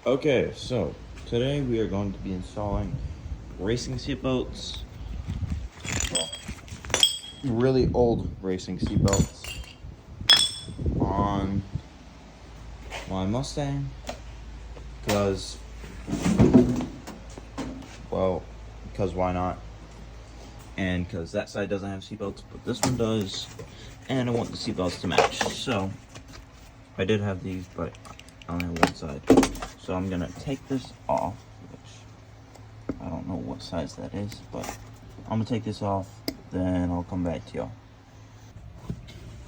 Okay, so today we are going to be installing racing seatbelts. Well, really old racing seatbelts on my Mustang because why not? And because that side doesn't have seatbelts, but this one does, and I want the seatbelts to match. So I did have these, but I only have one side. So I'm gonna take this off, which I don't know what size that is, but I'm gonna take this off, then I'll come back to y'all.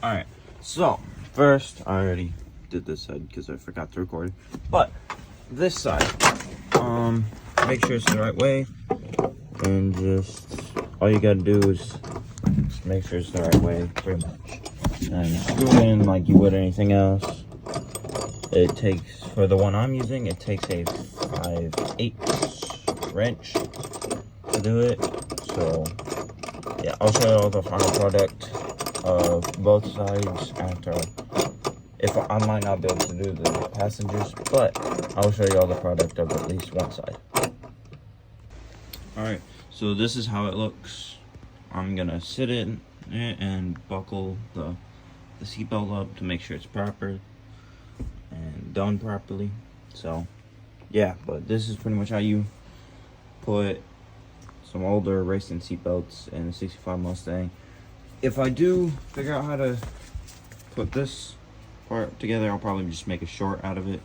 Alright, so first, I already did this side because I forgot to record it, but this side, make sure it's the right way, and just, all you gotta do is just make sure it's the right way, pretty much. And screw it in like you would anything else. It takes, for the one I'm using, it takes a 5/8 wrench to do it. So, yeah, I'll show you all the final product of both sides after. I might not be able to do the passengers, but I'll show you all the product of at least one side. Alright, so this is how it looks. I'm gonna sit in it and buckle the seatbelt up to make sure it's proper and done properly. So yeah, but this is pretty much how you put some older racing seatbelts in a 65 Mustang. If I do figure out how to put this part together, I'll probably just make a short out of it